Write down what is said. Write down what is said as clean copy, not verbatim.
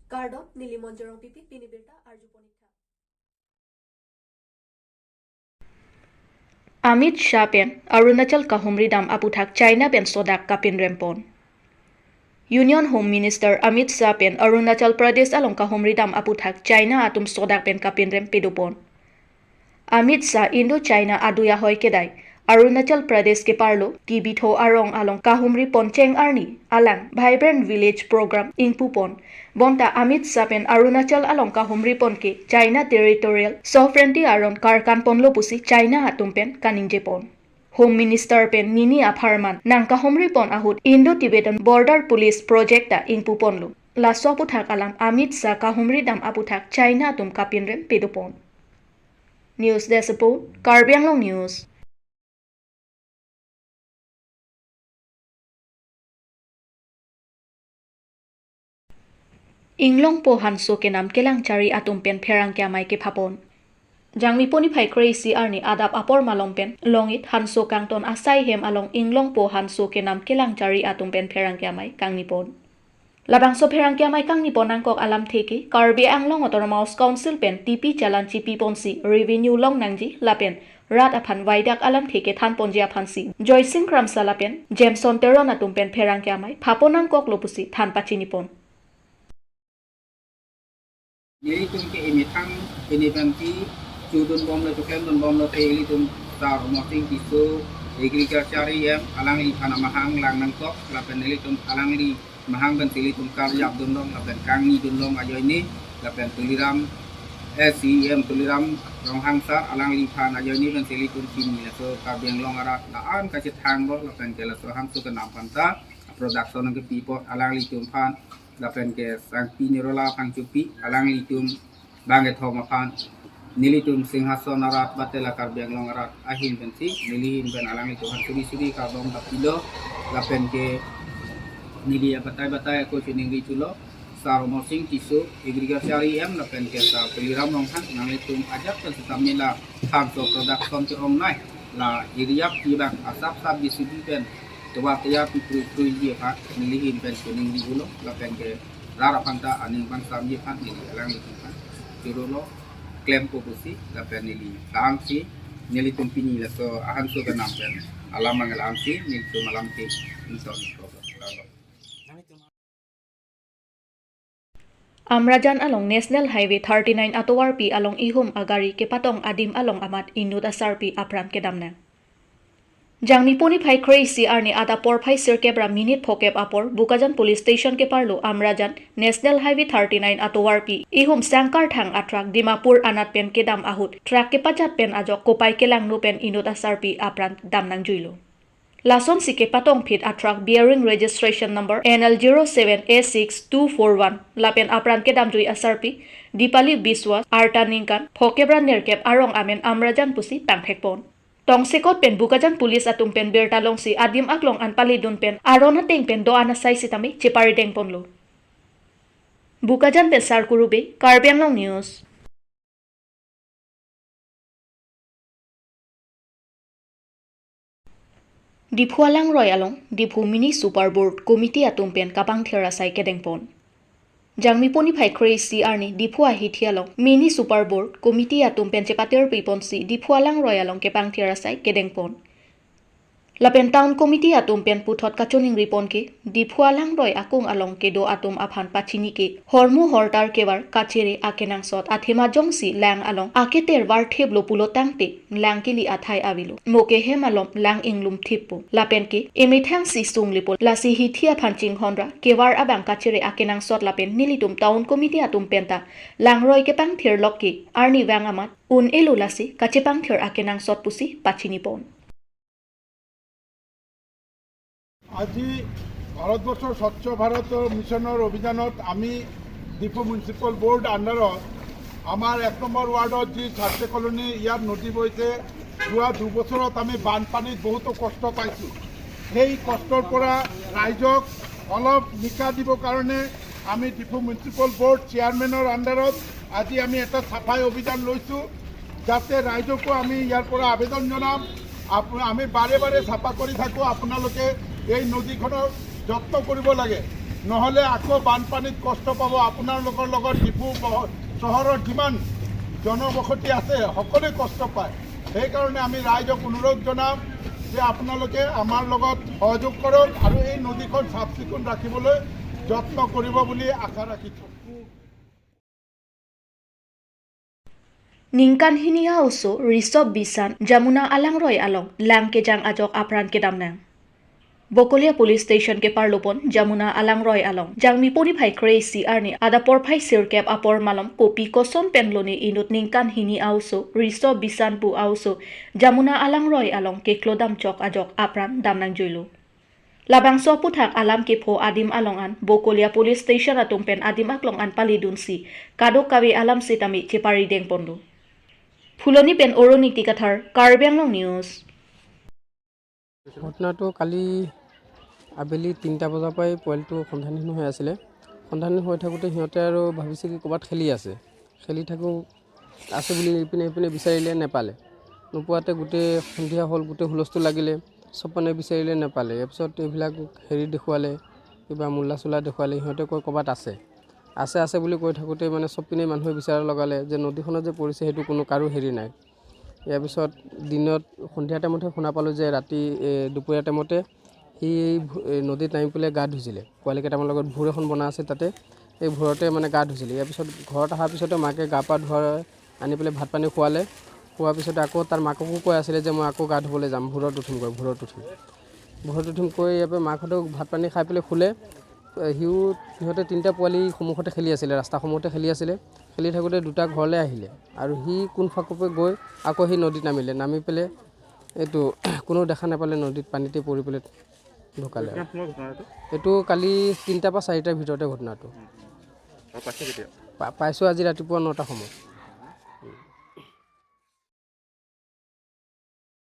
Karbi Anglong pipi pinibirta arjuponitha. Amit Shah pen Arunachal kahumri dam aputhak China pen sodak kapin rempon. Union Home Minister Amit Shah pen Arunachal Pradesh along kahumri dam aputhak China atum sodak pen kapin rem pedupon. Amit Shah Indo-China aduya hoy kedai Arunachal Pradesh ke parlo tibitho arong along kahumri poncheng arni alang Vibrant Village Program ingpupon. Bonta Amit Shah pen Arunachal along kahumri pon ke China Territorial Sovereignty aron karkan ponlo pusi China atum pen kaninje pon. Home Minister pen Nini Apharman nang kahumri pon ahut Indo-Tibetan Border Police Project ta ingpupon lo. Laso aputhak alam Amit Shah kahumri dam aputhak China atum kapin rem pedupon. News Desk Karbi Anglong News. Inglong po hanso ke nam kelang cari atumpen perang kya mai ke phapon. Jangmi poni phai crazy arni adap apor malongpen longit hanso kangton asai hem along inglong po hanso ke nam kelang cari atumpen perang kya mai kang nipon. Labangso perang kya mai kang nipon angkok alam theke Karbi Anglong Autonomous Council pen TP chalan chipi ponsi revenue long nangji lapen rat aphan waidak alam theke than ponji aphansi Joysin Kramsa lapen Jameson Teron atumpen perang kya mai phapon angkok lopusi than pachi nipon. Jadi tum ke ini nanti sudut bom le tukan don bom le teh tum tar moting tisu agriculture yang alang li kana mahang lang nang kok lapen li tum alang li mahang ben tili tum kar yap don long lapen kangi don long ajo ini lapen tuliram SEM tuliram rong hangsa alang li pan ajo ini ben tili tum kini so Karbi Anglong arat laan kasih hang bo lapen kela so hang so kenam panta production ng pipo alang li tum pan lapen ke sang pinyerola pang cupi alang litum banget homa pan nilitum singhason arat batela Karbi Anglong arat ahin pensi nilihin ben alang litum han suri karbong tapilo lapen ke nili batai ko chuning ritulo sar mosing tisu agriculture em lapen ke sa peliram long han nang litum ajak ke setamila hamso production ke ong nai la iriap tibak asap sab disubi ben Tuwa tiya pitru dia pak nilihin pen kuning di ulo lapen ke rara panta aning bangsa dia pak nili alang itu pak tirulo klaim popusi lapen nili langsi nili tumpini la so ahan so ganam pen alam langsi nili tu malam ke inson Amrajan along National Highway 39 atowarpi along ihum agari ke patong adim along amat inut asarpi apram ke damna. Jangmi poni phai crazy arni ada por phai sirkebra minute phokep apor Bukajan Police Station ke parlo Amrajan National Highway 39 atowarpi ihum sangkar thang atrak Dimapur anat pen kedam ahut truck ke pachat pen ajok kopai kelang no pen inut asarpi apran damnang juilo. Lason si ke patong pit atrak bearing registration number NL07A6241 lapen apran kedam jui asarpi Dipali Biswas Arta Ningkan phokebra nerkep arong amen Amrajan pusi tangphekpon. Tong sekot pen Bukajan Police atum pen bertalong si adim aklong an palidun pen aron hateng pen do anasay si tami chipari deng ponlo. Bukajan pen sarkurube Karbi Anglong News. Diphualang royalong Diphu Mini Super Board Committee atum pen kapang therasay kedeng pon. Jangmi poni phai crazy arni Diphua hithialong Mini Super Board Committee atum pen chepater pipon si Diphualang royalong kepang therasay kedeng pon. Lapen Town Committee atum pen puthot kachoning ripon ke Diphualang roy akung along ke do atum aphan pachini ke hormu hortar kebar kachere akenang sot athema jongsi lang along aketer war theblo pulo tangte lang kili athai avilo moke hem alom lang inglum thippo lapen ke emithang si sunglipo lasi hithia phanching honra kebar abang kachere akenang sot lapen nilitum Town Committee atum penta lang roy ke pang ther lokki arni wang amat un elu lasi kachepang ther akenang sot pusi pachini pon. আজি ভাৰতবৰ্ষৰ স্বচ্ছ ভাৰত মিছনৰ অভিযানত আমি Diphu municipal board আণ্ডাৰত আমাৰ 1 number ৱাৰ্ডত যি ছাত্ৰী কলনী ইয়াত নদী বৈছে যোৱা 2 বছৰত আমি বানপানীত বহুতো কষ্ট পাইছোঁ। সেই কষ্টৰ পৰা ৰাইজক অলপ নিকা দিবৰ কাৰণে আমি ডিফু মিউনিচিপাল বোৰ্ড চেয়াৰমেনৰ আণ্ডাৰত আজি আমি এটা চাফাই অভিযান লৈছোঁ যাতে ৰাইজকো আমি ইয়াৰ পৰা আবেদন জনাম আমি বাৰে বাৰে চাফা কৰি থাকোঁ আপোনালোকে এই নদীখনৰ যত্ন কৰিব লাগে নহ'লে আকৌ বানপানীত কষ্ট পাব। আপোনালোকৰ লগত ডিফু চহৰৰ যিমান জনবসতি আছে সকলোৱে কষ্ট পায়। সেইকাৰণে আমি ৰাইজক অনুৰোধ জনাম যে আপোনালোকে আমাৰ লগত সহযোগ কৰক আৰু এই নদীখন চাফ চিকুণ ৰাখিবলৈ যত্ন কৰিব বুলি আশা ৰাখিছোঁ। Ningkanhinia uso Risop Bisan Jamuna Alang Roy Along Lang Kejang Ajok Apran Kedamnang Bokolia Police Station ke Parlopon Jamuna Alang Roy Along Jang mi poni phai crazy arni ada por phai sirkep apor malam kopi koson penloni inut ningkanhini auso Risop Bisan pu auso Jamuna Alang Roy Along ke Klodam Chok Ajok Apran Damnang Joilo Labang so puthak alam kipho adim alongan Bokolia Police Station atumpen adim aklong an palidunsi kadok kawi alam sitami chepari deng pondo ফুলনি PAN অৰুণিক টিকাথাৰ Karbi Anglong news. ঘটনাটো কালি আবেলি 3টা বজাৰ পৰাই পোৱালিটো সন্ধানহীন হৈ আছিলে। সন্ধানহীন হৈ থাকোঁতে সিহঁতে আৰু ভাবিছে কি ক'ৰবাত খেলি থাকোঁ আছে বুলি ইপিনে বিচাৰিলে নেপালে। নোপোৱাতে গোটেই সন্ধিয়া হ'ল, গোটেই হুলস্থুল লাগিলে, চব মানে বিচাৰিলে নেপালে। তাৰপিছত এইবিলাক দেখুৱালে, কিবা মোল্লা চোলা দেখুৱালে, সিহঁতে কয় ক'ৰবাত আছে বুলি কৈ থাকোঁতে মানে চব পিনে মানুহে বিচাৰ লগালে যে নদীখনত যে পৰিছে সেইটো কোনো কাৰো নাই। ইয়াৰ পিছত দিনত সন্ধিয়া টাইমতহে শুনা পালোঁ যে ৰাতি দুপৰীয়া টাইমতে সি নদীত নামি পেলাই গা ধুইছিলে। পোৱালি কেইটামান লগত ভোৰ এখন বনাই আছে, তাতে এই ভোৰতে মানে গা ধুইছিলে। ইয়াৰ পিছত ঘৰত অহাৰ পিছতে মাকে গা পা ধুৱাই আনি পেলাই ভাত পানী খোৱাৰ পিছতে আকৌ তাৰ মাককো কৈ আছিলে যে মই আকৌ গা ধুবলৈ যাম, ভোৰত উঠিম কৈ ইয়াৰ পৰা মাকহঁতেও ভাত পানী খাই পেলাই শুলে। সিহঁতে 3টা পোৱালি সন্মুখতে খেলি আছিলে, ৰাস্তাসমূহতে খেলি থাকোঁতে 2টা ঘৰলৈ আহিলে আৰু সি কোন ফাকপে গৈ আকৌ সি নদীত নামি পেলাই এইটো কোনো দেখা নাপালে, নদীত পানীতে পৰি পেলাই ঢুকালে। এইটো কালি 3টা পৰা 4টাৰ ভিতৰতে ঘটনাটো পাইছোঁ, আজি ৰাতিপুৱা 9টা সময়ত।